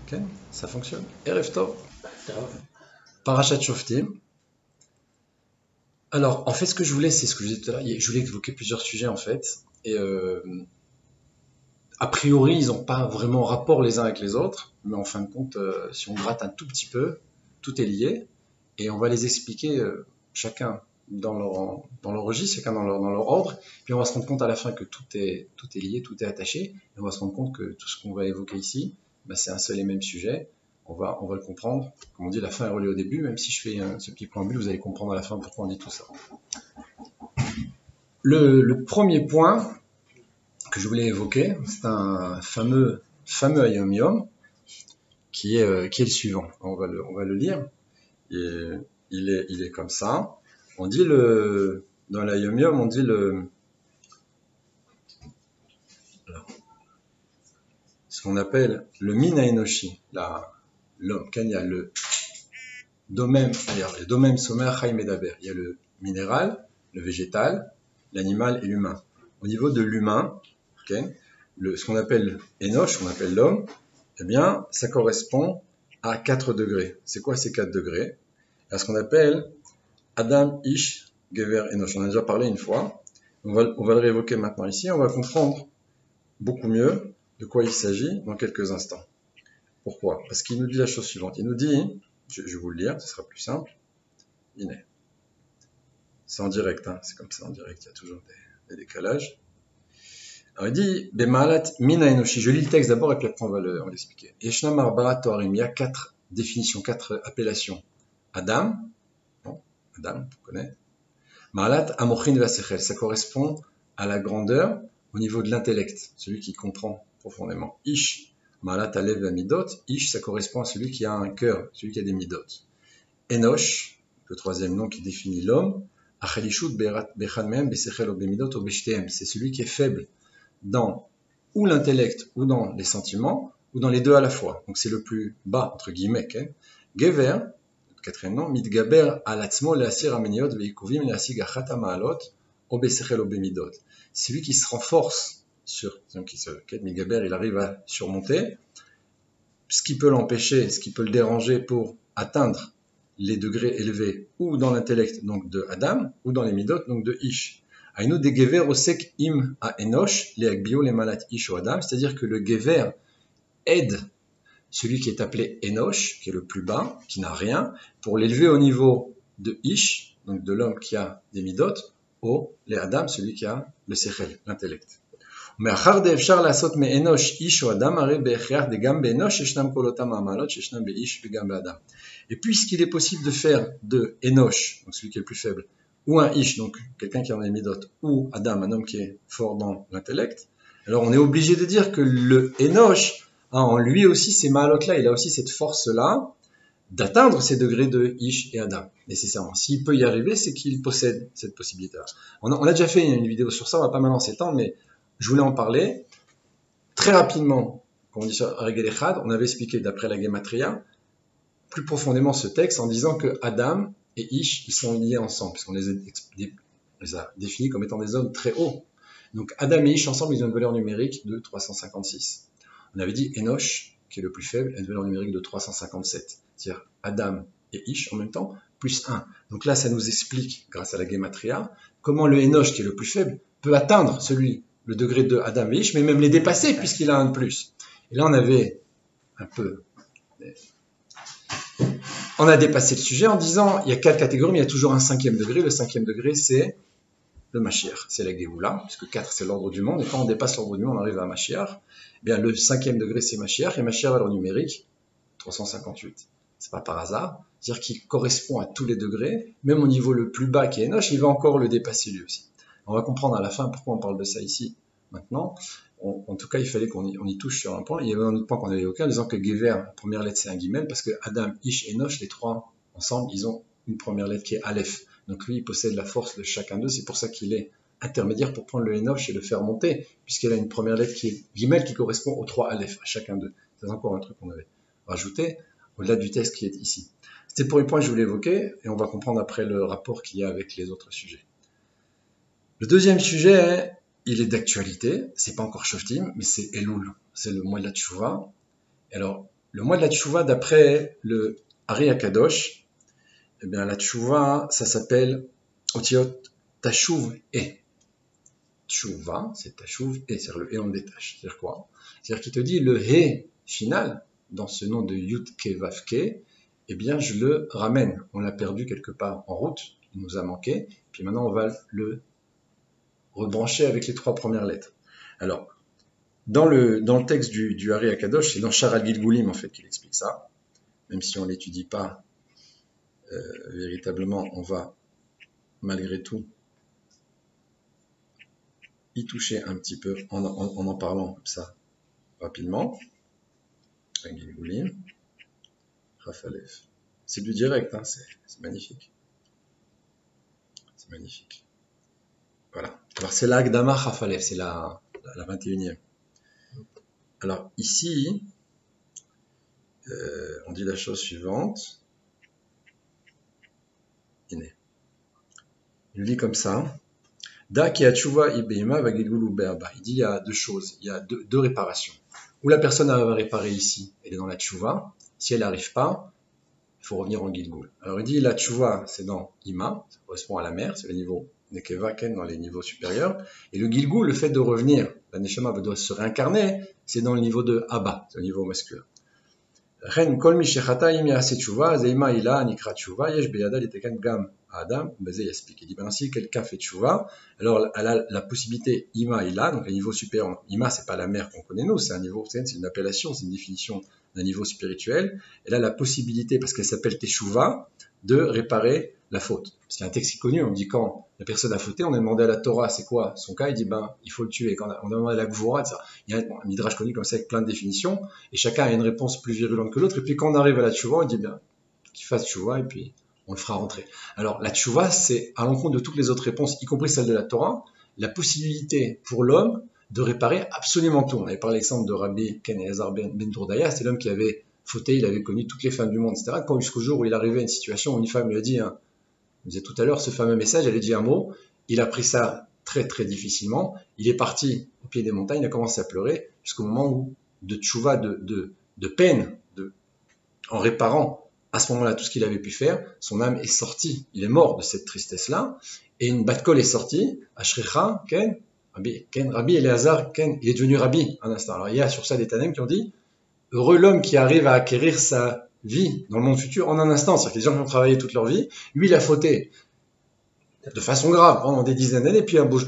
Okay, ça fonctionne. Erev Tov. Parashat Shoftim. Alors, en fait, ce que je voulais, c'est ce que je disais tout à l'heure. Je voulais évoquer plusieurs sujets, en fait. Et a priori, ils n'ont pas vraiment rapport les uns avec les autres. Mais en fin de compte, si on gratte un tout petit peu, tout est lié. Et on va les expliquer chacun dans leur registre, chacun dans leur ordre. Puis on va se rendre compte à la fin que tout est lié, tout est attaché. Et on va se rendre compte que tout ce qu'on va évoquer ici, ben, c'est un seul et même sujet. On va le comprendre. Comme on dit, la fin est reliée au début. Même si je fais ce petit préambule, vous allez comprendre à la fin pourquoi on dit tout ça. Le premier point que je voulais évoquer, c'est un fameux Hayom Yom qui est le suivant. On va le lire. Et il est comme ça. On dit dans la Yom Yom, on dit ce qu'on appelle le Mina Enoshi, l'homme. Quand il y a le Domem Somer Chaim Medaber, il y a le minéral, le végétal, l'animal et l'humain. Au niveau de l'humain, okay, ce qu'on appelle Enosh, qu'on appelle l'homme, eh bien, ça correspond à 4 degrés. C'est quoi ces 4 degrés? À ce qu'on appelle Adam, Ish, Gever, Enosh. On en a déjà parlé une fois. On va le réévoquer maintenant ici. On va comprendre beaucoup mieux de quoi il s'agit dans quelques instants. Pourquoi? Parce qu'il nous dit la chose suivante. Il nous dit, je vais vous le lire, ce sera plus simple. C'est en direct, hein, c'est comme ça en direct, il y a toujours des décalages. Alors il dit, Bemalat Mina Enoshi. Je lis le texte d'abord et puis après on va l'expliquer. Yeshnam Arba'a Toarim. Il y a 4 définitions, 4 appellations. Adam, bon, Adam, on connaît. Malat Amochin Vasechel, ça correspond à la grandeur au niveau de l'intellect, celui qui comprend profondément. Ish, Malat Alev Midot, Ish, ça correspond à celui qui a un cœur, celui qui a des midot. Enosh, le troisième nom qui définit l'homme, Achelishut Bechan Mehem Besechel Obemidot Obeshtem, c'est celui qui est faible dans ou l'intellect ou dans les sentiments, ou dans les deux à la fois. Donc c'est le plus bas, entre guillemets. Hein. Gever, quatrième nom, mitgaber alatzmo leasir ameniot veikuvim leasig achat maalot obesechel obemidot. C'est lui qui se renforce sur, donc mitgaber, il arrive à surmonter ce qui peut l'empêcher, ce qui peut le déranger pour atteindre les degrés élevés ou dans l'intellect, donc de Adam, ou dans les midot, donc de Ish. Aïnou de gever osek im a enosh le agbio le malat Ish ou Adam, c'est-à-dire que le gever aide celui qui est appelé Enosh, qui est le plus bas, qui n'a rien, pour l'élever au niveau de Ish, donc de l'homme qui a des midot, au les Adam, celui qui a le sechel, l'intellect. Mais et puisqu'il est possible de faire de Enosh, donc celui qui est le plus faible, ou un Ish, donc quelqu'un qui a des midot, ou Adam, un homme qui est fort dans l'intellect, alors on est obligé de dire que le Enosh, en lui aussi, ces maalot-là, il a aussi cette force-là d'atteindre ces degrés de Ish et Adam, nécessairement. S'il peut y arriver, c'est qu'il possède cette possibilité-là. On a déjà fait une vidéo sur ça, on va pas maintenant s'étendre, mais je voulais en parler. Très rapidement, comme on dit sur Regel Echad, on avait expliqué d'après la Gematria, plus profondément ce texte en disant que Adam et Ish, ils sont liés ensemble, puisqu'on les a définis comme étant des hommes très hauts. Donc Adam et Ish ensemble, ils ont une valeur numérique de 356. On avait dit Enosh, qui est le plus faible, a une valeur numérique de 357. C'est-à-dire Adam et Ish en même temps, plus 1. Donc là, ça nous explique, grâce à la Gematria, comment le Enosh, qui est le plus faible, peut atteindre le degré de Adam et Ish, mais même les dépasser, puisqu'il a un de plus. Et là, on avait un peu... On a dépassé le sujet en disant, il y a 4 catégories, mais il y a toujours un 5e degré. Le 5e degré, c'est le Mashiach, c'est la Géoula, puisque 4 c'est l'ordre du monde, et quand on dépasse l'ordre du monde, on arrive à Mashiach. Eh bien, le 5e degré c'est Mashiach, et Mashiach valeur numérique 358. C'est pas par hasard, c'est-à-dire qu'il correspond à tous les degrés, même au niveau le plus bas qui est Enoch, il va encore le dépasser lui aussi. On va comprendre à la fin pourquoi on parle de ça ici, maintenant. En tout cas, il fallait qu'on y touche sur un point. Il y avait un autre point qu'on avait évoqué en disant que Gever, la première lettre c'est un guimel, parce que Adam, Ish et Enoch, les trois ensemble, ils ont une première lettre qui est Aleph. Donc lui, il possède la force de chacun d'eux, c'est pour ça qu'il est intermédiaire pour prendre le Enoch et le faire monter, puisqu'il a une première lettre qui est Gimel qui correspond aux 3 Aleph, à chacun d'eux. C'est encore un truc qu'on avait rajouté, au-delà du texte qui est ici. C'était pour les points que je voulais évoquer, et on va comprendre après le rapport qu'il y a avec les autres sujets. Le deuxième sujet, il est d'actualité, c'est pas encore Shoftim, mais c'est Elul, c'est le mois de la Tchouva. Alors, le mois de la Tchouva, d'après le Ari Akadosh, eh bien, la Tchouva, ça s'appelle Otiot Tashuv E. Tchouva, c'est Tashuv E, c'est-à-dire le E on le détache. C'est-à-dire quoi? C'est-à-dire qu'il te dit le He final, dans ce nom de Yutke Vavke, eh bien, je le ramène. On l'a perdu quelque part en route, il nous a manqué, puis maintenant on va le rebrancher avec les 3 premières lettres. Alors, dans le texte du Ari Akadosh, c'est dans Sharal Gilgulim en fait qu'il explique ça, même si on ne l'étudie pas véritablement, on va malgré tout y toucher un petit peu en parlant comme ça rapidement. Gilgulim, Rafalef. C'est du direct, hein, c'est magnifique. C'est magnifique. Voilà. Alors c'est la Akdama Rafalef, c'est la 21e. Alors ici, on dit la chose suivante. Il nous dit comme ça. Da ki atchouva ibeima va gilgulu be'aba. Il dit il y a 2 choses, il y a deux réparations. Ou la personne va réparer ici, elle est dans la tchouva. Si elle n'arrive pas, il faut revenir en gilgul. Alors il dit la tchouva, c'est dans ima, ça correspond à la mer, c'est le niveau nekeva ken dans les niveaux supérieurs. Et le gilgul, le fait de revenir, la neshama doit se réincarner, c'est dans le niveau de Abba, c'est le niveau masculin. Ren kol mi shechata im ya'aseh tchouva, zeima ila nikra tchouva, yesh beyada litekan gam adam, bazé yaspik. Il dit ben si quelqu'un fait tchouva, alors elle a la possibilité ima ila, donc le niveau supérieur. Ima c'est pas la mer qu'on connaît nous, c'est un niveau, c'est une appellation, c'est une définition d'un niveau spirituel. Elle a la possibilité, parce qu'elle s'appelle teshuva, de réparer la faute. Parce qu'il y a un texte qui est connu, on dit quand la personne a fauté, on a demandé à la Torah, c'est quoi son cas, il dit ben il faut le tuer. Quand on a demandé à la Gvura, il y a un midrash connu comme ça avec plein de définitions, et chacun a une réponse plus virulente que l'autre, et puis quand on arrive à la tchouva, on dit bien qu'il fasse tchouva, et puis on le fera rentrer. Alors la tchouva, c'est à l'encontre de toutes les autres réponses, y compris celle de la Torah, la possibilité pour l'homme de réparer absolument tout. On avait parlé l'exemple de Rabbi Ken Elazar ben Dourdaya, c'est l'homme qui avait fauté, il avait connu toutes les femmes du monde, etc. Quand jusqu'au jour où il arrivait à une situation où une femme lui a dit, hein, je disais tout à l'heure, ce fameux message, elle a dit un mot, il a pris ça très très difficilement, il est parti au pied des montagnes, il a commencé à pleurer, jusqu'au moment où, de tchouva, de peine, en réparant à ce moment-là tout ce qu'il avait pu faire, son âme est sortie, il est mort de cette tristesse-là, et une bat-kol est sortie, Ashricha, Ken, Rabbi Elazar, Ken, il est devenu Rabbi un instant. Alors il y a sur ça des Tanem qui ont dit, heureux l'homme qui arrive à acquérir sa vie dans le monde futur en un instant, c'est-à-dire que les gens qui ont travaillé toute leur vie, lui il a fauté de façon grave pendant des dizaines d'années, puis un beau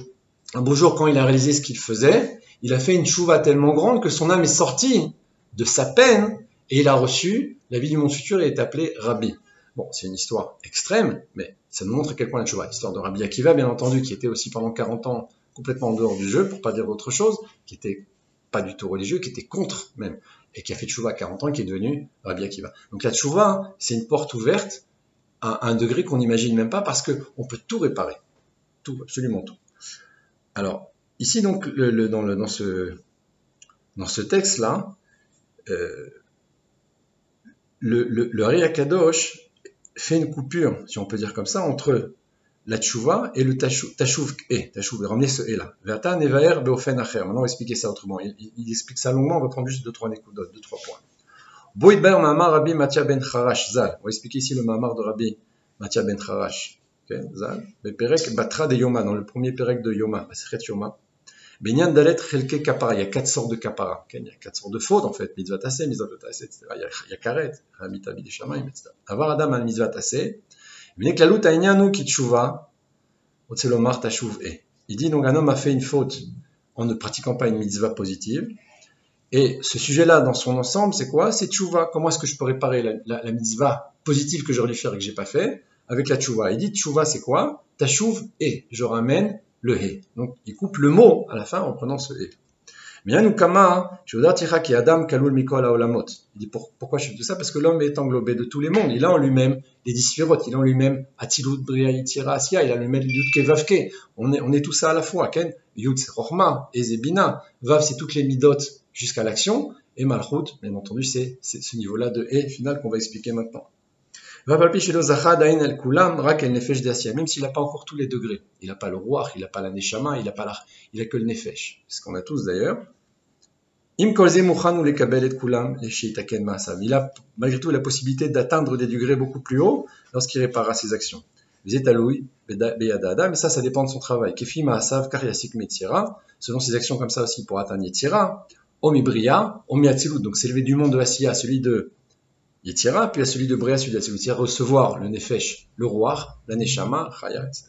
jour quand il a réalisé ce qu'il faisait, il a fait une tchouva tellement grande que son âme est sortie de sa peine et il a reçu la vie du monde futur et est appelé Rabbi. Bon, c'est une histoire extrême, mais ça nous montre à quel point la tchouva. L'histoire de Rabbi Akiva, bien entendu, qui était aussi pendant 40 ans complètement en dehors du jeu, pour pas dire autre chose, qui était pas du tout religieux, qui était contre même, et qui a fait tchouva à 40 ans, qui est devenu Rabbi Akiva. Donc la tchouva, c'est une porte ouverte à un degré qu'on n'imagine même pas, parce qu'on peut tout réparer. Tout, absolument tout. Alors, ici donc, dans ce texte-là, le Ari Akadosh fait une coupure, si on peut dire comme ça, entre la tchouva et le tashuv et. Tashuv, ramener ce et là. Ve'ata nevaer beofen acher. Maintenant, on va expliquer ça autrement. Il explique ça longuement, on va prendre juste 2-3 points. Boïdber Mamar Rabbi Matia ben Charash Zal. On va expliquer ici le Mamar de Rabbi Matia ben Charash. Okay, Zal. Le Perek Batra de Yoma, dans le premier Perek de Yoma, Masechet Yoma. Benyan Dalet Chelke Kapara. Il y a 4 sortes de Kapara. Okay, il y a 4 sortes de fautes en fait. Mitzvah Tassé, Mitzvah Tassé, etc. Il y a Karet, Rabbi Tabi de Shamayim, etc. Avar Adam al Mitzvah Tassé. V'neklalut ha'inyan ki tshuva, otzelomar tashuv e. Il dit donc un homme a fait une faute en ne pratiquant pas une mitzvah positive. Et ce sujet-là, dans son ensemble, c'est quoi? C'est tchouva. Comment est-ce que je peux réparer la mitzvah positive que j'aurais dû faire et que j'ai pas fait avec la tchouva? Il dit tchouva, c'est quoi? Tashuv e. Je ramène le he. Donc il coupe le mot à la fin en prenant ce he. Il dit pourquoi je fais tout ça? Parce que l'homme est englobé de tous les mondes. Il a en lui-même les 10 sphirot, il a en lui-même Atilut, Bria, Yitira, Asya, il a en lui-même Yudke, Vavke. On est tout ça à la fois. Yud c'est Rochma, Ezebina, Vav c'est toutes les midot jusqu'à l'action, et Malchut, bien entendu, c'est ce niveau-là de E final qu'on va expliquer maintenant. Même s'il n'a pas encore tous les degrés. Il n'a pas le roi, il n'a pas la neshama, il n'a que le nefesh. C'est ce qu'on a tous d'ailleurs. Im kolze mouchan ou les kabel et kulam les sheitaken maasav. Il a malgré tout la possibilité d'atteindre des degrés beaucoup plus hauts lorsqu'il réparera ses actions. Zetaloui, beyada adam, mais ça dépend de son travail. Kefi maasav karyasik metira, selon ses actions comme ça aussi pour atteindre Yetira. Omi bria, omi atzilut, donc s'élever du monde de Asiya à celui de Yetira, puis à celui de Bria, celui d'Atzilut, c'est-à-dire recevoir le nefesh, le roi, la neshama, chaya, etc.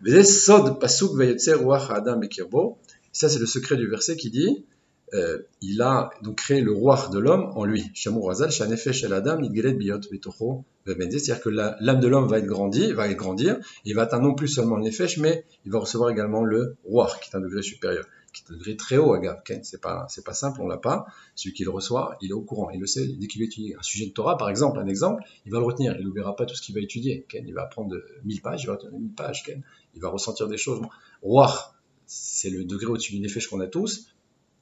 Vezes sod pasuk vayetzer ruach adam bekirbo. Ça c'est le secret du verset qui dit il a donc créé le roi de l'homme en lui. Shamur Razal, Shanefesh el Adam, Nidgelet Biyot Betocho, c'est-à-dire que l'âme de l'homme va grandir, et il va atteindre non plus seulement le Nefesh, mais il va recevoir également le roi, qui est un degré supérieur, qui est un degré très haut, Agav. C'est pas simple, on l'a pas. Celui qui le reçoit, il est au courant, il le sait, dès qu'il étudie un sujet de Torah, par exemple, un exemple, il va le retenir, il n'oubliera pas tout ce qu'il va étudier. Il va apprendre 1000 pages, il va retenir 1000 pages, il va ressentir des choses. Roi, c'est le degré au-dessus du Nefesh qu'on a tous.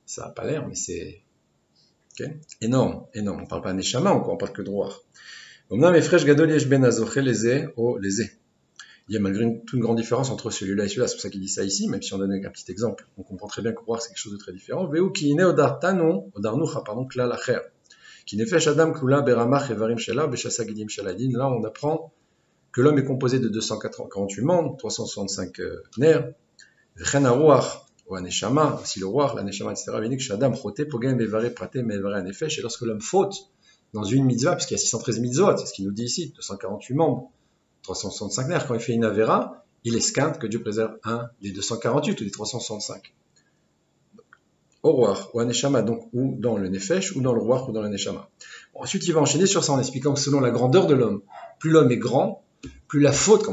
Ça n'a pas l'air, mais c'est énorme. On ne parle pas de Neshama, on ne parle que de roi. Il y a malgré toute une grande différence entre celui-là et celui-là, c'est pour ça qu'il dit ça ici, même si on donne un petit exemple, on comprend très bien que roi c'est quelque chose de très différent. Là, on apprend que l'homme est composé de 248 membres, 365 nerfs, ou un neshama, aussi le roi, la neshama, etc. Et lorsque l'homme faute dans une mitzvah, puisqu'il y a 613 mitzvot, c'est ce qu'il nous dit ici, 248 membres, 365 nerfs, quand il fait une avera, il esquinte que Dieu préserve un des 248 ou des 365. Au roi, ou un neshama, donc, ou dans le nefesh, ou dans le roi, ou dans le neshama. Bon, ensuite, il va enchaîner sur ça en expliquant que selon la grandeur de l'homme, plus l'homme est grand, plus la faute,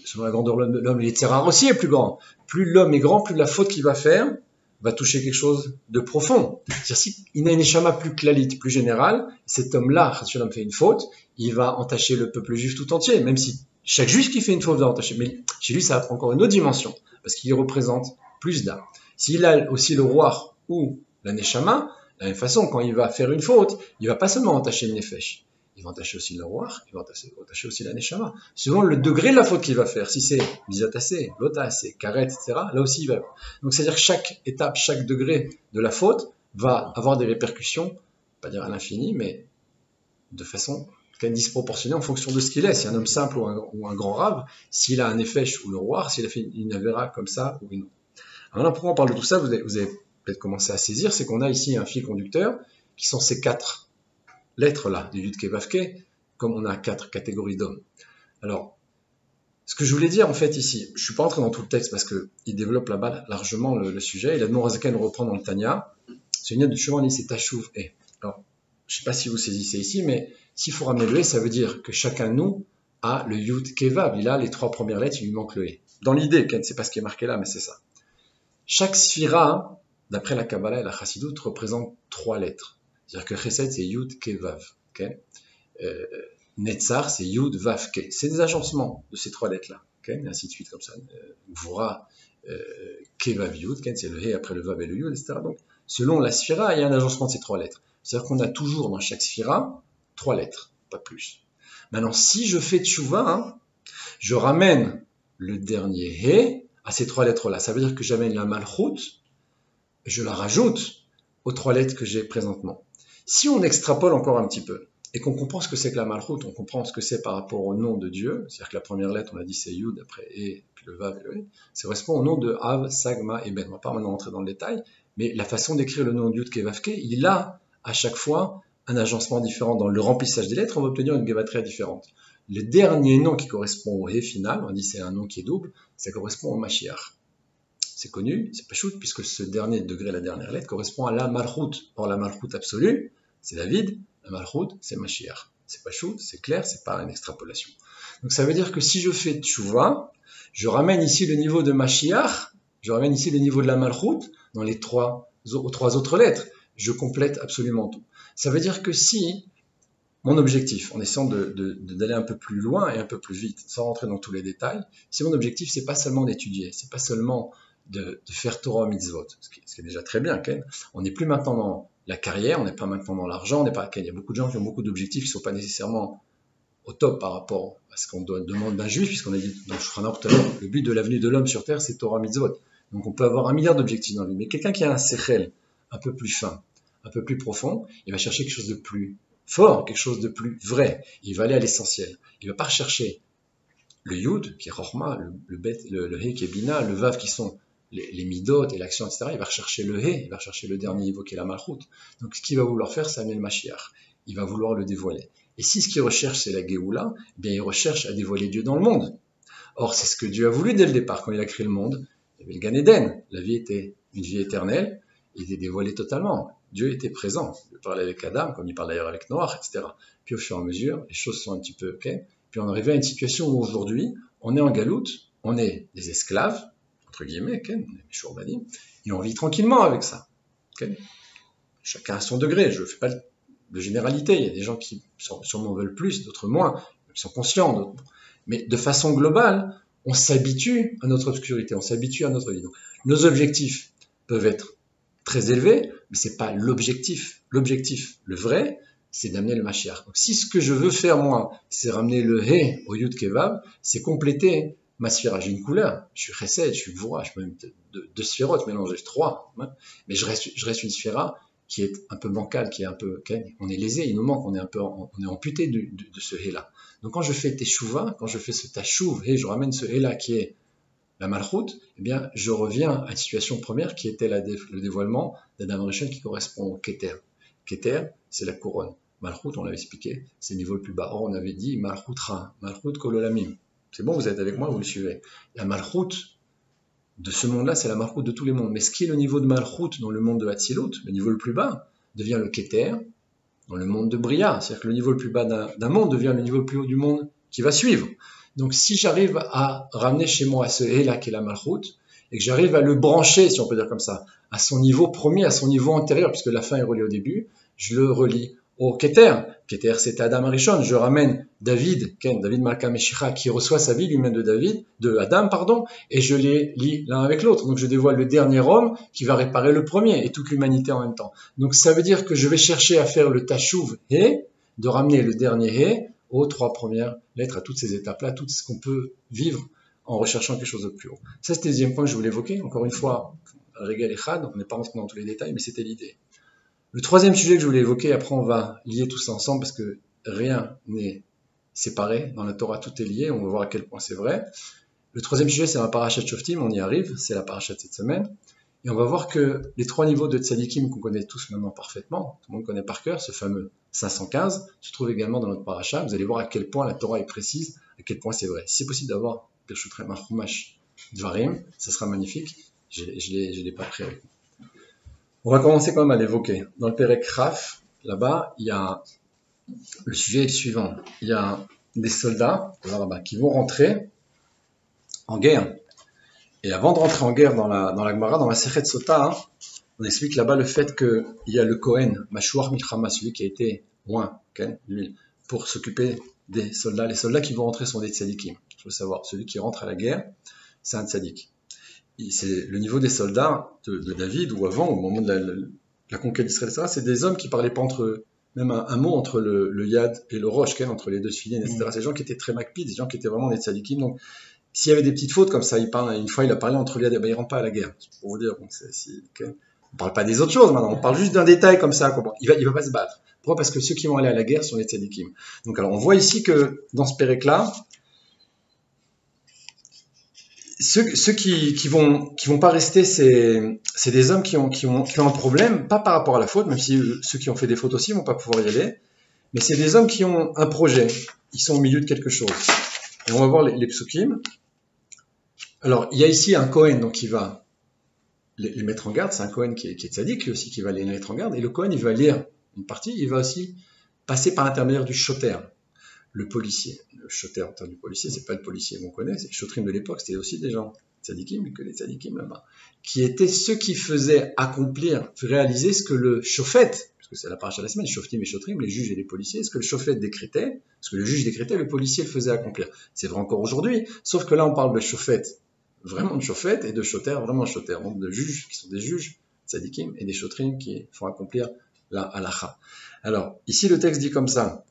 selon la grandeur de l'homme, le Yetzer aussi est plus grand. Plus l'homme est grand, plus la faute qu'il va faire va toucher quelque chose de profond. C'est-à-dire, s'il a une neshama plus clalite, plus générale, cet homme-là, si l'homme fait une faute, il va entacher le peuple juif tout entier, même si chaque juif qui fait une faute va entacher. Mais chez lui, ça a encore une autre dimension, parce qu'il représente plus d'âme. S'il a aussi le roi ou la neshama, de la même façon, quand il va faire une faute, il va pas seulement entacher le nefesh, il va entacher aussi le roi, il va entacher aussi la neshama. Selon le degré de la faute qu'il va faire, si c'est bizatasé, lotasé, karet, etc., là aussi il va. Donc c'est-à-dire que chaque étape, chaque degré de la faute va avoir des répercussions, pas dire à l'infini, mais de façon disproportionnée en fonction de ce qu'il est. Si un homme simple ou un grand rave, s'il a un nefesh ou le roi, s'il a fait une avera comme ça ou une autre. Alors là, pourquoi on parle de tout ça, vous avez peut-être commencé à saisir, c'est qu'on a ici un fil conducteur qui sont ces 4 lettres là, du Yud Ke Vav Ke, comme on a 4 catégories d'hommes. Alors, ce que je voulais dire en fait ici, je ne suis pas entré dans tout le texte parce qu'il développe là-bas largement le sujet, et l'Admon Razaka le reprend dans le Tanya, c'est une note de Shuvah, c'est Tashuv E. Alors, je ne sais pas si vous saisissez ici, mais s'il faut ramener le E, ça veut dire que chacun de nous a le Yud Ke Vav, il a les 3 premières lettres, il lui manque le E. Dans l'idée, c'est pas ce qui est marqué là, mais c'est ça. Chaque sphira, d'après la Kabbalah et la Chassidut, représente 3 lettres. C'est-à-dire que Chesed, c'est Yud Ke Vav. Okay? Netzar, c'est Yud Vav Ke. C'est des agencements de ces 3 lettres-là. Okay? Et ainsi de suite, comme ça. Vura, Ke Vav Yud, okay? C'est le He après le Vav et le Yud, etc. Donc, selon la sphira, il y a un agencement de ces 3 lettres. C'est-à-dire qu'on a toujours dans chaque sphira 3 lettres, pas plus. Maintenant, si je fais Tchouva, je ramène le dernier He à ces 3 lettres-là. Ça veut dire que j'amène la Malchut, je la rajoute aux 3 lettres que j'ai présentement. Si on extrapole encore un petit peu, et qu'on comprend ce que c'est que la Malchut, on comprend ce que c'est par rapport au nom de Dieu, c'est-à-dire que la première lettre, on a dit c'est Yud, après E, puis le Vav et le E, ça correspond au nom de Av, Sagma et Ben. On ne va pas maintenant rentrer dans le détail, mais la façon d'écrire le nom de Yud Ke Vav Ke, il a à chaque fois un agencement différent. Dans le remplissage des lettres, on va obtenir une Gematria différente. Le dernier nom qui correspond au He final, on dit c'est un nom qui est double, ça correspond au Mashiach. C'est connu, c'est pas shoot, puisque ce dernier degré, la dernière lettre, correspond à la Malchut. Or, la Malchut absolue, c'est David, la Malchut, c'est Mashiach. C'est pas shoot, c'est clair, c'est pas une extrapolation. Donc ça veut dire que si je fais Tchouva, je ramène ici le niveau de Mashiach, je ramène ici le niveau de la Malchut, dans les 3 autres lettres. Je complète absolument tout. Ça veut dire que si mon objectif, en essayant d'aller un peu plus loin et un peu plus vite, sans rentrer dans tous les détails, si mon objectif, c'est pas seulement d'étudier, c'est pas seulement de faire Torah mitzvot, ce qui est déjà très bien, Ken. On n'est plus maintenant dans la carrière, on n'est pas maintenant dans l'argent, on n'est pas, Ken. Il y a beaucoup de gens qui ont beaucoup d'objectifs qui ne sont pas nécessairement au top par rapport à ce qu'on demande d'un juif, puisqu'on a dit dans Shulchan tout à l'heure, le but de l'avenue de l'homme sur terre, c'est Torah mitzvot. Donc on peut avoir 1 milliard d'objectifs dans la vie, mais quelqu'un qui a un sechel, un peu plus fin, un peu plus profond. Il va chercher quelque chose de plus fort, quelque chose de plus vrai. Il va aller à l'essentiel. Il ne va pas rechercher le yud, qui est Rochma, le bet, le he, qui est bina, le vav, qui sont les midot et l'action, etc. Il va rechercher le he, il va rechercher le dernier niveau, qui est la malchut. Donc, ce qu'il va vouloir faire, c'est amener le Mashiach. Il va vouloir le dévoiler. Et si ce qu'il recherche, c'est la Géoula, eh bien, il recherche à dévoiler Dieu dans le monde. Or, c'est ce que Dieu a voulu dès le départ, quand il a créé le monde. Il y avait le Gan Eden. La vie était une vie éternelle. Il était dévoilé totalement. Dieu était présent. Il parlait avec Adam, comme il parle d'ailleurs avec Noach, etc. Puis, au fur et à mesure, les choses sont un petit peu, okay. Puis, on est arrivé à une situation où aujourd'hui, on est en galoute, on est des esclaves, entre guillemets, okay, on est Chourbanim, et on vit tranquillement avec ça. Okay. Chacun à son degré. Je ne fais pas de généralité. Il y a des gens qui sûrement veulent plus, d'autres moins, qui sont conscients, d'autres. Mais de façon globale, on s'habitue à notre obscurité, on s'habitue à notre vie. Donc, nos objectifs peuvent être très élevés, mais ce n'est pas l'objectif. L'objectif, le vrai, c'est d'amener le Mashiach. Donc, si ce que je veux faire, moi, c'est ramener le He au Yud Kevav, c'est compléter ma sphère. J'ai une couleur, je suis Chesed, je suis Gvura, je peux même deux sphérotes mélanger, 3, hein, mais je reste une sphère qui est un peu bancale, qui est un peu, okay, on est lésé, il nous manque, on est amputé de ce He-là. Donc quand je fais Teshuvah, quand je fais ce Tashuv, et je ramène ce He-là qui est la Malchut, eh bien je reviens à la situation première qui était le dévoilement d'Adam Rishon qui correspond au Keter. Keter, c'est la couronne. Malchut, on l'avait expliqué, c'est le niveau le plus bas. Or, on avait dit Malchut Ra, Malchut Kololamim. C'est bon, vous êtes avec moi, vous le suivez. La Malchut de ce monde-là, c'est la Malchut de tous les mondes. Mais ce qui est le niveau de Malchut dans le monde de Hatzilut, le niveau le plus bas, devient le Keter dans le monde de Bria. C'est-à-dire que le niveau le plus bas d'un monde devient le niveau le plus haut du monde qui va suivre. Donc si j'arrive à ramener chez moi ce He-là qui est la Malchut, et que j'arrive à le brancher, si on peut dire comme ça, à son niveau premier, à son niveau antérieur, puisque la fin est reliée au début, je le relie au Keter. Keter, c'est Adam Arishon. Je ramène David Malka Meshicha, qui reçoit sa vie lui-même de Adam, et je les lie l'un avec l'autre. Donc je dévoile le dernier homme qui va réparer le premier, et toute l'humanité en même temps. Donc ça veut dire que je vais chercher à faire le Tashuv He, de ramener le dernier He aux 3 premières lettres, à toutes ces étapes-là, tout ce qu'on peut vivre en recherchant quelque chose de plus haut. Ça, c'était le deuxième point que je voulais évoquer. Encore une fois, Régal et Chad, on n'est pas rentré dans tous les détails, mais c'était l'idée. Le troisième sujet que je voulais évoquer, après on va lier tout ça ensemble parce que rien n'est séparé. Dans la Torah, tout est lié. On va voir à quel point c'est vrai. Le troisième sujet, c'est la parashat Shoftim. On y arrive. C'est la parashat de cette semaine. Et on va voir que les 3 niveaux de tzadikim qu'on connaît tous maintenant parfaitement, tout le monde connaît par cœur, ce fameux 515, se trouve également dans notre parashat. Vous allez voir à quel point la Torah est précise, à quel point c'est vrai. Si c'est possible d'avoir Birshutchem Chumash Dvarim, ça sera magnifique. Je l'ai pas pris avec moi. On va commencer quand même à l'évoquer. Dans le Perek Raf, là-bas, il y a le sujet est le suivant. Il y a des soldats là-bas, qui vont rentrer en guerre. Et avant de rentrer en guerre dans la Gemara, dans la Sechet Sota, on explique là-bas le fait qu'il y a le Kohen, Mashuach Milchama, celui qui a été loin, okay, lui, pour s'occuper des soldats. Les soldats qui vont rentrer sont des tzadikim. Il faut savoir, celui qui rentre à la guerre, c'est un tzadik. C'est le niveau des soldats de David, ou avant, au moment de la conquête d'Israël, etc., c'est des hommes qui parlaient pas entre eux. Même un mot entre le yad et le rosh, entre les deux filines, etc. C'est des gens qui étaient très makpides, des gens qui étaient vraiment des tzadikim. Donc, s'il y avait des petites fautes comme ça, une fois il a parlé entre le yad et il ne rentre pas à la guerre. Pour vous dire, bon, okay. On ne parle pas des autres choses maintenant, on parle juste d'un détail comme ça. Il va pas se battre. Pourquoi? Parce que ceux qui vont aller à la guerre sont les tzadikim. Donc, alors, on voit ici que dans ce pérec-là, ceux qui vont pas rester, c'est des hommes qui ont un problème, pas par rapport à la faute, même si ceux qui ont fait des fautes aussi vont pas pouvoir y aller, mais c'est des hommes qui ont un projet, ils sont au milieu de quelque chose. Et on va voir les psukim. Alors, il y a ici un Kohen, donc il va les mettre en garde, c'est un Kohen qui est tzaddik, lui aussi, qui va les mettre en garde, et le Kohen, il va lire une partie, il va aussi passer par l'intermédiaire du shoter, le policier. Le shoter en termes du policier, c'est pas le policier qu'on connaît, c'est les shotrim de l'époque, c'était aussi des gens tzadikim, mais que les tzadikim là-bas, qui étaient ceux qui faisaient réaliser ce que le shofet, parce que c'est la paracha de la semaine, shoftim et shotrim, les juges et les policiers, ce que le shofet décrétait, ce que le juge décrétait, le policier le faisait accomplir. C'est vrai encore aujourd'hui, sauf que là on parle de shofet, vraiment de shofet, et de shoter, vraiment shoter, donc de juges qui sont des juges tzadikim, et des shotrim qui font accomplir la halacha. Alors, ici le texte dit comme ça,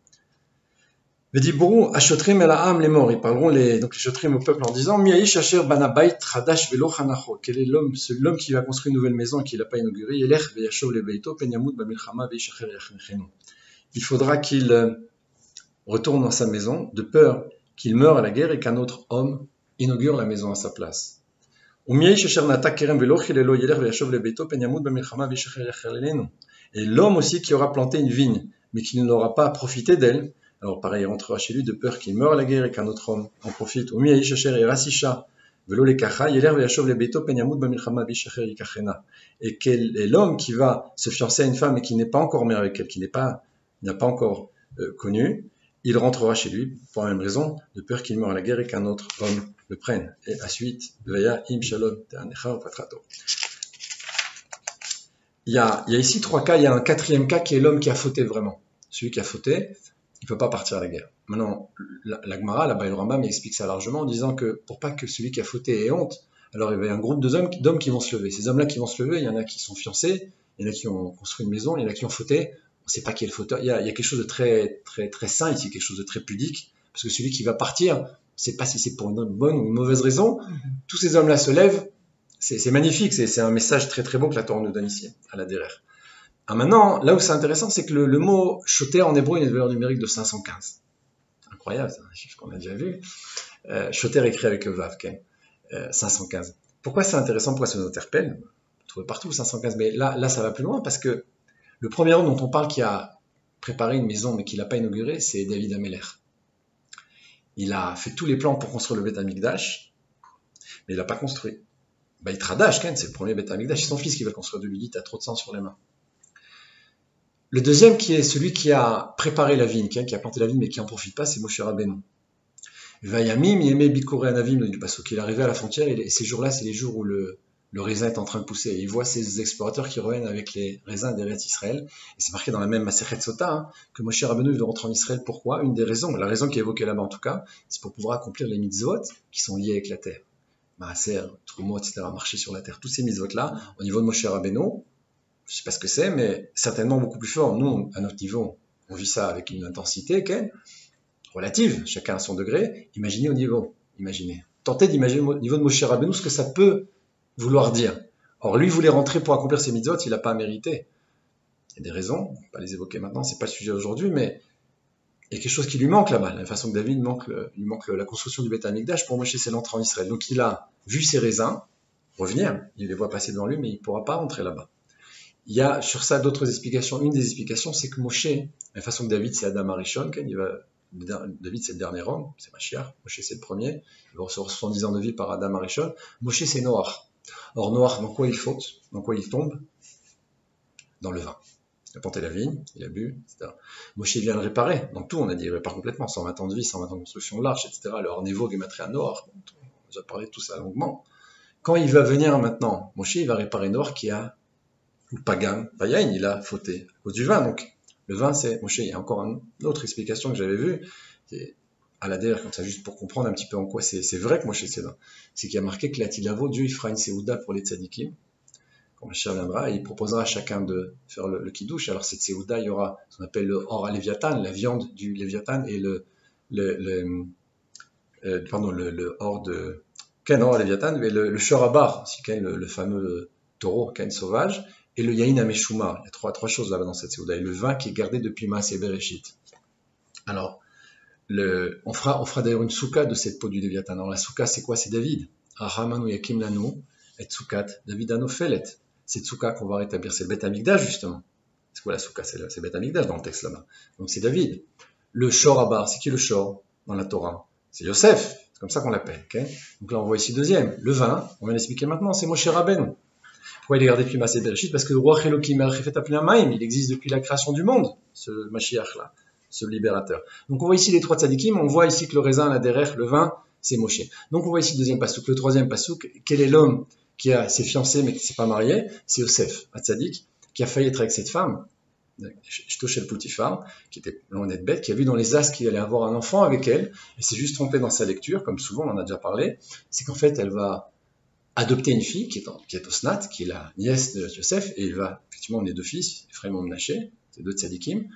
Vedibourou, Ashotrim el Ha'am les morts. Ils parleront donc les Shotrim au peuple en disant Miaïch Asher Banabait Chadash Velo Chanacho. Quel est l'homme qui va construire une nouvelle maison et qui ne l'a pas inaugurée? Yelech Veyashov Lebeito Penyamut Bamilchama Veishacher Yachechenu. Il faudra qu'il retourne dans sa maison de peur qu'il meure à la guerre et qu'un autre homme inaugure la maison à sa place. Et l'homme aussi qui aura planté une vigne, mais qui n'aura pas profité d'elle, alors pareil, il rentrera chez lui de peur qu'il meure à la guerre et qu'un autre homme en profite. Et quel est l'homme qui va se fiancer à une femme et qui n'est pas encore marié avec elle, qui n'a pas encore connu, il rentrera chez lui pour la même raison, de peur qu'il meure à la guerre et qu'un autre homme le prenne. Et à suite, il y a ici trois cas, il y a un quatrième cas qui est l'homme qui a fauté vraiment. Celui qui a fauté, il ne peut pas partir à la guerre. Maintenant, la Gemara, là-bas, le Rambam explique ça largement en disant que pour pas que celui qui a fauté ait honte, alors il y a un groupe d'hommes qui vont se lever. Ces hommes-là qui vont se lever, il y en a qui sont fiancés, il y en a qui ont construit une maison, il y en a qui ont fauté. On ne sait pas qui est le fauteur. Il y a quelque chose de très, très, très sain ici, quelque chose de très pudique, parce que celui qui va partir, on ne sait pas si c'est pour une bonne ou une mauvaise raison. Tous ces hommes-là se lèvent. C'est magnifique, c'est un message très très beau que la Torah nous donne ici, à la derrière. Ah, maintenant, là où c'est intéressant, c'est que le mot choter en hébreu, il a une valeur numérique de 515. Incroyable, c'est un chiffre qu'on a déjà vu. Choter écrit avec le Vav, 515. Pourquoi c'est intéressant? Pourquoi ça nous interpelle? On trouve partout 515, mais là ça va plus loin parce que le premier homme dont on parle qui a préparé une maison mais qui ne l'a pas inaugurée, c'est David Améler. Il a fait tous les plans pour construire le Beth Amikdash, mais il l'a pas construit. Beit Radash, c'est le premier Beth Amikdash, c'est son fils qui va construire de lui, il dit, t'as trop de sang sur les mains. Le deuxième qui est celui qui a préparé la vigne, qui a planté la vigne mais qui n'en profite pas, c'est Moshe Rabbeinu. Vayamim, Yemé Bikuré Anavim, parce qu'il est arrivé à la frontière et ces jours-là, c'est les jours où le raisin est en train de pousser. Et il voit ces explorateurs qui reviennent avec les raisins d'Eretz Israël. Et c'est marqué dans la même Masechet Sota que Moshe Rabbeinu veut rentrer en Israël. Pourquoi? Une des raisons, la raison qui est évoquée là-bas en tout cas, c'est pour pouvoir accomplir les mitzvot qui sont liés avec la terre. Maaser, Trumot, etc., marcher sur la terre. Tous ces mitzvot-là, au niveau de Moshe Rabbeinu, je ne sais pas ce que c'est, mais certainement beaucoup plus fort. Nous, à notre niveau, on vit ça avec une intensité relative, chacun à son degré. Imaginez au niveau, tentez d'imaginer au niveau de Moshe Rabbeinu ce que ça peut vouloir dire. Or, lui voulait rentrer pour accomplir ses mitzvot, il n'a pas mérité. Il y a des raisons, on ne va pas les évoquer maintenant, c'est pas le sujet aujourd'hui, mais il y a quelque chose qui lui manque là-bas. La façon que David lui manque la construction du Beth Amikdash pour Moshe, c'est l'entrée en Israël. Donc il a vu ses raisins revenir, il les voit passer devant lui, mais il ne pourra pas rentrer là-bas. Il y a sur ça d'autres explications. Une des explications, c'est que Moshe, la façon que David, c'est Adam Arishon, David, c'est le dernier homme, c'est Mashiach. Moshe, c'est le premier. Il va recevoir 70 ans de vie par Adam Arishon. Moshe, c'est Noach. Or, Noach, dans quoi il faute? Dans quoi il tombe? Dans le vin. Il a planté la vigne, il a bu, etc. Moshe vient le réparer. Donc tout, on a dit, il répare complètement. 120 ans de vie, 120 ans de construction de l'arche, etc. Le Ornevo, Gematria, Noach. On a déjà parlé de tout ça longuement. Quand il va venir maintenant, Moshe, il va réparer Noach qui a, ou Pagam, Vayain, il a fauté à cause du vin. Donc, le vin, c'est Moshe. Il y a encore une autre explication que j'avais vue, à la derrière, comme ça, juste pour comprendre un petit peu en quoi c'est vrai que Moshe c'est là. C'est qu'il y a marqué que l'Atilavo, Dieu, il fera une Séouda pour les tzadikim. Quand Mashiach viendra, il proposera à chacun de faire le kiddush. Alors, cette Séouda, il y aura ce qu'on appelle le or à Léviathan, la viande du Léviathan, et le or de. Ken or à Léviathan, mais le Shorabar, aussi, le fameux taureau, Ken sauvage, et le Yain Ameshuma. Il y a trois choses là-bas dans cette Séouda. Et le vin qui est gardé depuis Maaseh Bereshit. Alors, on fera d'ailleurs une souka de cette peau du Léviathan. Alors, la souka, c'est quoi? C'est David. Ahamanu Yakim Lanu, et Soukat, David Anofelet. C'est souka qu'on va rétablir. C'est le Beth Amikdash, justement. C'est quoi la souka? C'est le Beth Amikdash dans le texte là-bas. Donc, c'est David. Le Shorabar, c'est qui le Shor dans la Torah? C'est Yosef. C'est comme ça qu'on l'appelle. Okay, donc là, on voit ici deuxième. Le vin, on vient l'expliquer maintenant, c'est Moshe Rabbeinu. Pourquoi il est gardé depuis Maaseh Bereshit? Parce que le roi Elokim Elchefet Apnamaim, il existe depuis la création du monde, ce Mashiach-là, ce libérateur. Donc on voit ici les trois tzadikim, on voit ici que le raisin, la derrière, le vin, c'est Moshe. Donc on voit ici le deuxième pasouk. Le troisième pasouk, quel est l'homme qui s'est fiancé mais qui ne s'est pas marié? C'est Yosef, un tzadik, qui a failli être avec cette femme, Shtoshel Poutifar, qui était loin d'être bête, qui a vu dans les astres qu'il allait avoir un enfant avec elle, et s'est juste trompé dans sa lecture, comme souvent on en a déjà parlé, c'est qu'en fait elle va adopter une fille qui est Osnat, qui est la nièce de Yosef, et il va, effectivement, on est deux fils, Ephraim et Menaché, c'est deux tzadikim,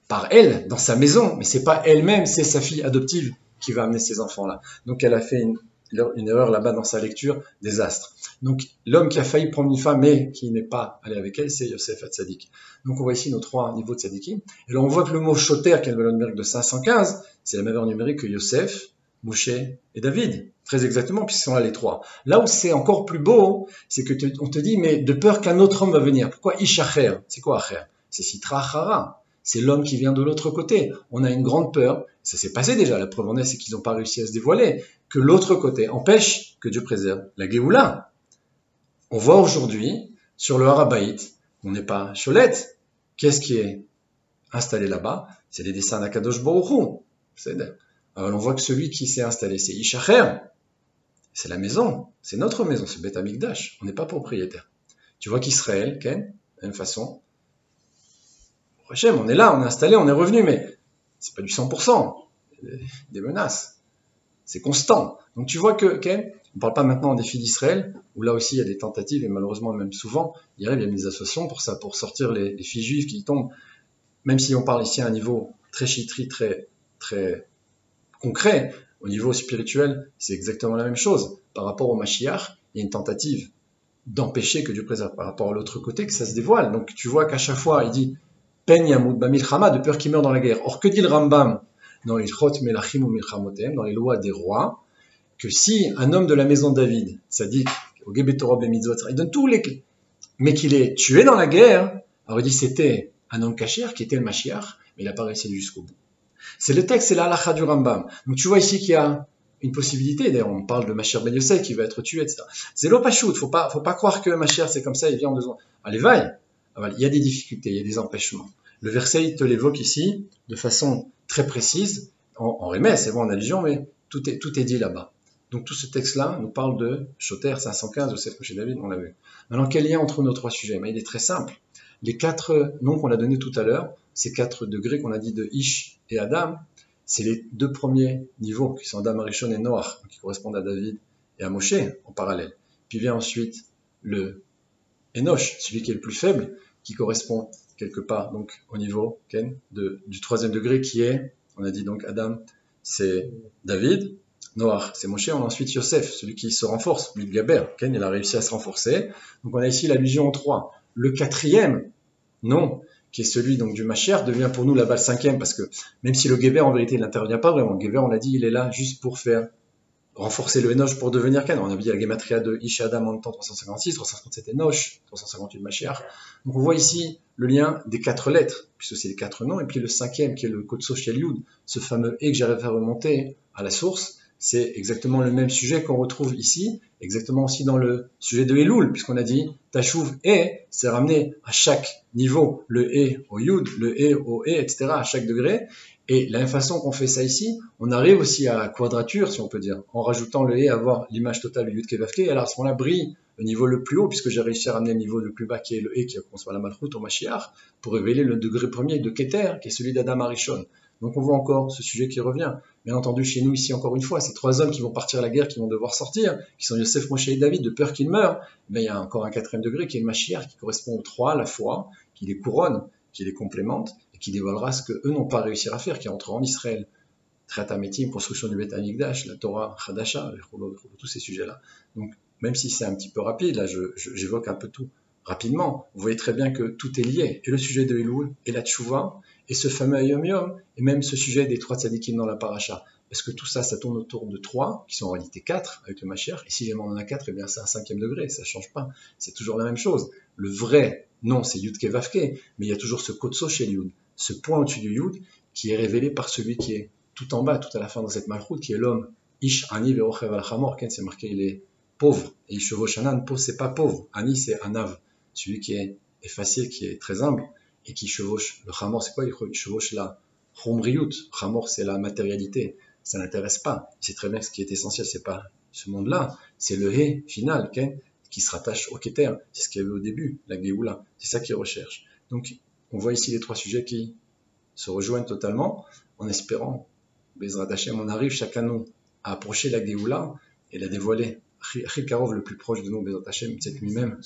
par elle, dans sa maison, mais c'est pas elle-même, c'est sa fille adoptive qui va amener ces enfants-là. Donc elle a fait une erreur là-bas dans sa lecture des astres. Donc l'homme qui a failli prendre une femme mais qui n'est pas allé avec elle, c'est Yosef Hatzadik. Donc on voit ici nos 3 niveaux de tzadikim. Et là on voit que le mot Shoter, qui est le valeur numérique de 515, c'est la même valeur numérique que Yosef, Moshe et David. Très exactement, puisqu'ils sont là les 3. Là où c'est encore plus beau, c'est que on te dit, mais de peur qu'un autre homme va venir. Pourquoi Ishacher? C'est quoi Acher? C'est Sitra Achara. C'est l'homme qui vient de l'autre côté. On a une grande peur. Ça s'est passé déjà. La preuve en est, c'est qu'ils n'ont pas réussi à se dévoiler. Que l'autre côté empêche que Dieu préserve la Géoula. On voit aujourd'hui, sur le Harabaït, on n'est pas Cholette. Qu'est-ce qui est installé là-bas? C'est les dessins d'Akadosh Baruch Hu. Alors on voit que celui qui s'est installé, c'est Ishacher. C'est la maison. C'est notre maison, c'est Beth Amikdash. On n'est pas propriétaire. Tu vois qu'Israël, Ken, de la même façon, on est là, on est installé, on est revenu, mais c'est pas du 100%. Des menaces. C'est constant. Donc tu vois que, Ken, on ne parle pas maintenant des filles d'Israël, où là aussi il y a des tentatives, et malheureusement même souvent, il y a des associations pour ça, pour sortir les filles juives qui tombent, même si on parle ici à un niveau très chitri, très, très concret, au niveau spirituel, c'est exactement la même chose. Par rapport au Mashiach, il y a une tentative d'empêcher que Dieu préserve par rapport à l'autre côté, que ça se dévoile. Donc tu vois qu'à chaque fois, il dit Pen Yamud Bamilchama, de peur qu'il meure dans la guerre. Or, que dit le Rambam dans les Chot Melachim ou Milchamotem, dans les lois des rois, que si un homme de la maison de David, Tzadik, au Gebetorah Bemitzvot, il donne tous les clés, mais qu'il est tué dans la guerre, alors il dit c'était un homme kasher qui était le Mashiach, mais il n'a pas réussi jusqu'au bout. C'est le texte, c'est la halakha du Rambam. Donc tu vois ici qu'il y a une possibilité, d'ailleurs on parle de Mashiach Ben Yosef qui va être tué, etc. C'est l'opashout, faut pas croire que Mashiach c'est comme ça, il vient en 2 ans. Allez, vaille. Il y a des difficultés, il y a des empêchements. Le verset, il te l'évoque ici de façon très précise, en rémès, c'est bon en allusion, mais tout est dit là-bas. Donc tout ce texte-là nous parle de Shoter 515, Yosef Moshe David, on l'a vu. Maintenant, quel lien entre nos 3 sujets? Il est très simple. Les 4 noms qu'on a donnés tout à l'heure, ces 4 degrés qu'on a dit de Ish et Adam, c'est les 2 premiers niveaux, qui sont Adam, Arishon et Noach, qui correspondent à David et à Moshe en parallèle. Puis vient ensuite le Enoch, celui qui est le plus faible, qui correspond quelque part donc au niveau Ken, du 3e degré qui est, on a dit donc Adam, c'est David, Noach, c'est Moshe, on a ensuite Yosef, celui qui se renforce, lui de Gaber, Ken, il a réussi à se renforcer. Donc on a ici l'allusion en 3. Le 4e nom, qui est celui donc du Mashiach, devient pour nous là-bas le 5e, parce que même si le Geber en vérité il n'intervient pas vraiment, le Geber on l'a dit il est là juste pour faire renforcer le Enoch pour devenir Ken. On a vu la Gematria de Ish et Adam en même temps 356, 357 Enoch, 358 Mashiach. Donc on voit ici le lien des 4 lettres, puisque c'est les 4 noms, et puis le 5e qui est le Kotso Shel Yud, ce fameux E que j'arrive à faire remonter à la source, c'est exactement le même sujet qu'on retrouve ici, exactement aussi dans le sujet de Elul, puisqu'on a dit Tashuv E, c'est ramener à chaque niveau le E au Yud, le E au E, etc., à chaque degré. Et de la même façon qu'on fait ça ici, on arrive aussi à la quadrature, si on peut dire, en rajoutant le E, avoir l'image totale du Yud Kevavke, et alors à ce moment-là brille le niveau le plus haut, puisque j'ai réussi à ramener le niveau le plus bas, qui est le E, qui correspond à la Malchut, au Mashiach, pour révéler le degré premier de Keter, qui est celui d'Adam Arishon. Donc on voit encore ce sujet qui revient. Bien entendu, chez nous, ici, encore une fois, ces 3 hommes qui vont partir à la guerre, qui vont devoir sortir, qui sont Yosef, Moshe et David, de peur qu'ils meurent, mais il y a encore un 4e degré, qui est le Mashiach, qui correspond aux 3, la foi, qui les couronne, qui les complémente, et qui dévoilera ce qu'eux n'ont pas réussi à faire, qui entrera en Israël. Tratametim, construction du Beth Amikdash, la Torah, Chadasha, tous ces sujets-là. Donc, même si c'est un petit peu rapide, là, j'évoque un peu tout rapidement, vous voyez très bien que tout est lié, et le sujet de Elul, et la Tchouva, et ce fameux Yom Yom, et même ce sujet des 3 tzadikim dans la paracha. Parce que tout ça, ça tourne autour de 3, qui sont en réalité 4 avec le Mashiach, et si on en a 4, eh bien c'est un 5e degré, ça ne change pas, c'est toujours la même chose. Le vrai nom, c'est Yud Kevavke, mais il y a toujours ce Kotso chez Yud, ce point au-dessus du Yud, qui est révélé par celui qui est tout en bas, tout à la fin dans cette malchoute, qui est l'homme, Ish Ani Ve'ochev al-Chamor, c'est marqué, il est pauvre, et Ishevo Shanan, pauvre, c'est pas pauvre, Ani c'est Anav, celui qui est effacé, qui est très humble, et qui chevauche. Le Chamor, c'est quoi? Il chevauche la Chomriyut. Chamor, c'est la matérialité. Ça n'intéresse pas. C'est très bien que ce qui est essentiel, c'est pas ce monde-là. C'est le He final, qui se rattache au Keter. C'est ce qu'il y avait au début, la Géoula. C'est ça qu'il recherche. Donc, on voit ici les 3 sujets qui se rejoignent totalement, en espérant, Bezrat Hashem, on arrive chacun de nous à approcher la Géoula et la dévoiler. Chikarov, le plus proche de nous, Bezrat Hashem, c'est lui-même.